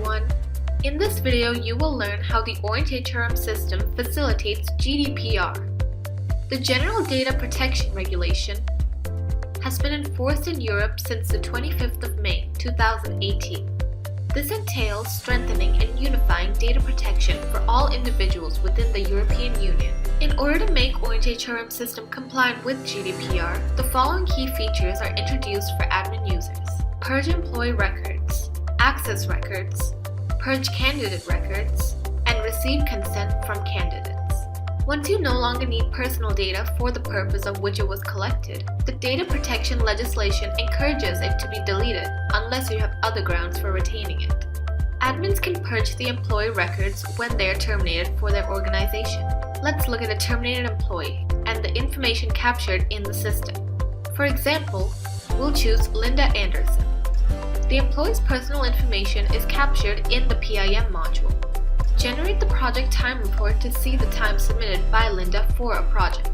everyone! In this video, you will learn how the OrientHRM system facilitates GDPR. The General Data Protection Regulation has been enforced in Europe since the 25th of May 2018. This entails strengthening and unifying data protection for all individuals within the European Union. In order to make OrientHRM system compliant with GDPR, the following key features are introduced for admin users: Purge employee records, access records, purge candidate records, and receive consent from candidates. Once you no longer need personal data for the purpose of which it was collected, the data protection legislation encourages it to be deleted unless you have other grounds for retaining it. Admins can purge the employee records when they are terminated for their organization. Let's look at a terminated employee and the information captured in the system. For example, we'll choose Linda Anderson. The employee's personal information is captured in the PIM module. Generate the project time report to see the time submitted by Linda for a project.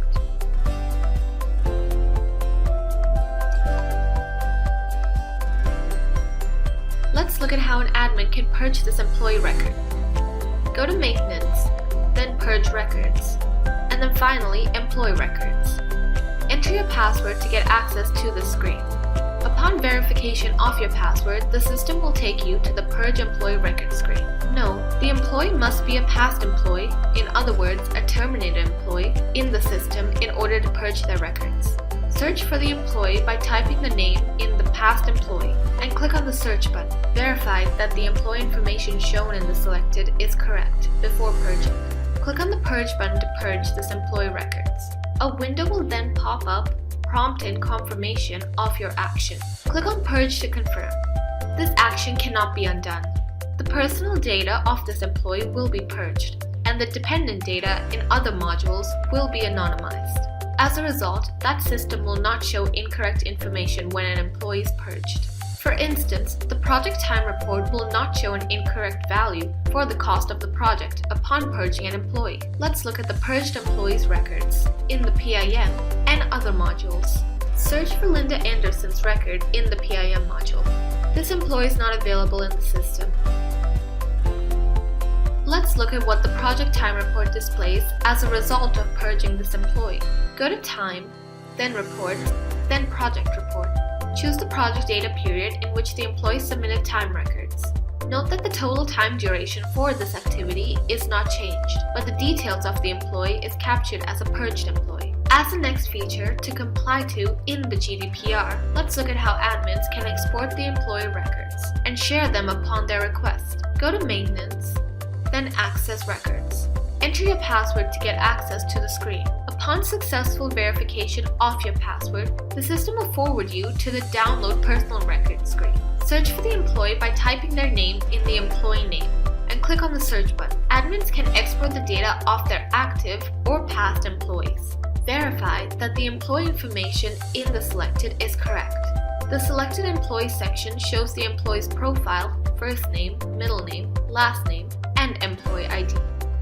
Let's look at how an admin can purge this employee record. Go to Maintenance, then Purge Records, and then finally Employee Records. Enter your password to get access to this screen. Upon verification of your password, the system will take you to the Purge Employee Record screen. Note, the employee must be a past employee, in other words, a terminated employee, in the system in order to purge their records. Search for the employee by typing the name in the past employee and click on the search button. Verify that the employee information shown in the selected is correct before purging. Click on the Purge button to purge this employee records. A window will then pop up prompting confirmation of your action. Click on Purge to confirm. This action cannot be undone. The personal data of this employee will be purged, and the dependent data in other modules will be anonymized. As a result, that system will not show incorrect information when an employee is purged. For instance, the project time report will not show an incorrect value for the cost of the project upon purging an employee. Let's look at the purged employees' records in the PIM and other modules. Search for Linda Anderson's record in the PIM module. This employee is not available in the system. Let's look at what the project time report displays as a result of purging this employee. Go to Time, then Reports, then Project Report. Choose the project data period in which the employee submitted time records. Note that the total time duration for this activity is not changed, but the details of the employee is captured as a purged employee. As the next feature to comply to in the GDPR, let's look at how admins can export the employee records and share them upon their request. Go to Maintenance, then Access Records. Enter your password to get access to the screen. Upon successful verification of your password, the system will forward you to the Download Personal Records screen. Search for the employee by typing their name in the employee name and click on the search button. Admins can export the data of their active or past employees. Verify that the employee information in the selected is correct. The Selected Employee section shows the employee's profile, first name, middle name, last name, and employee ID.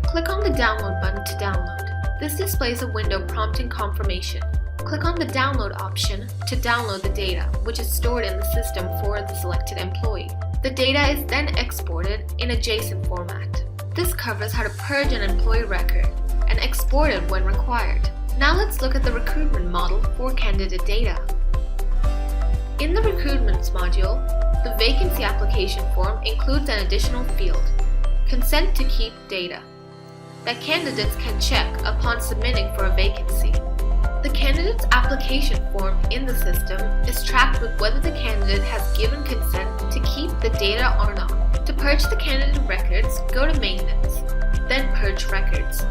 Click on the Download button to download. This displays a window prompting confirmation. Click on the Download option to download the data, which is stored in the system for the selected employee. The data is then exported in a JSON format. This covers how to purge an employee record and export it when required. Now let's look at the recruitment model for candidate data. In the Recruitments module, the vacancy application form includes an additional field, Consent to keep data, that candidates can check upon submitting for a vacancy. The candidate's application form in the system is tracked with whether the candidate has given consent to keep the data or not. To purge the candidate records, go to Maintenance, then Purge Records,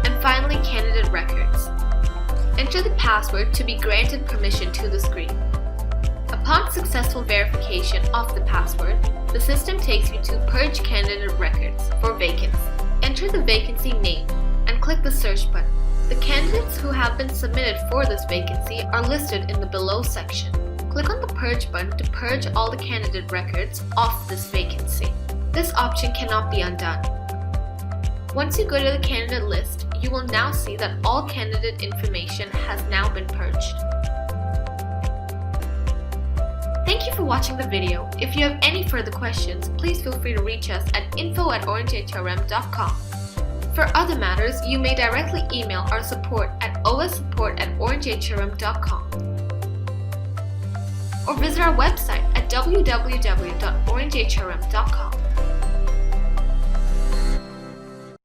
and finally Candidate Records. Enter the password to be granted permission to the screen. Upon successful verification of the password, the system takes you to Purge Candidate Records for vacancy. Enter the vacancy name and click the search button. The candidates who have been submitted for this vacancy are listed in the Below section. Click on the Purge button to purge all the candidate records of this vacancy. This option cannot be undone. Once you go to the candidate list, you will now see that all candidate information has now been purged. Thank you for watching the video. If you have any further questions, please feel free to reach us at info@orangehrm.com. For other matters, you may directly email our support at ossupport@orangehrm.com or visit our website at www.orangehrm.com.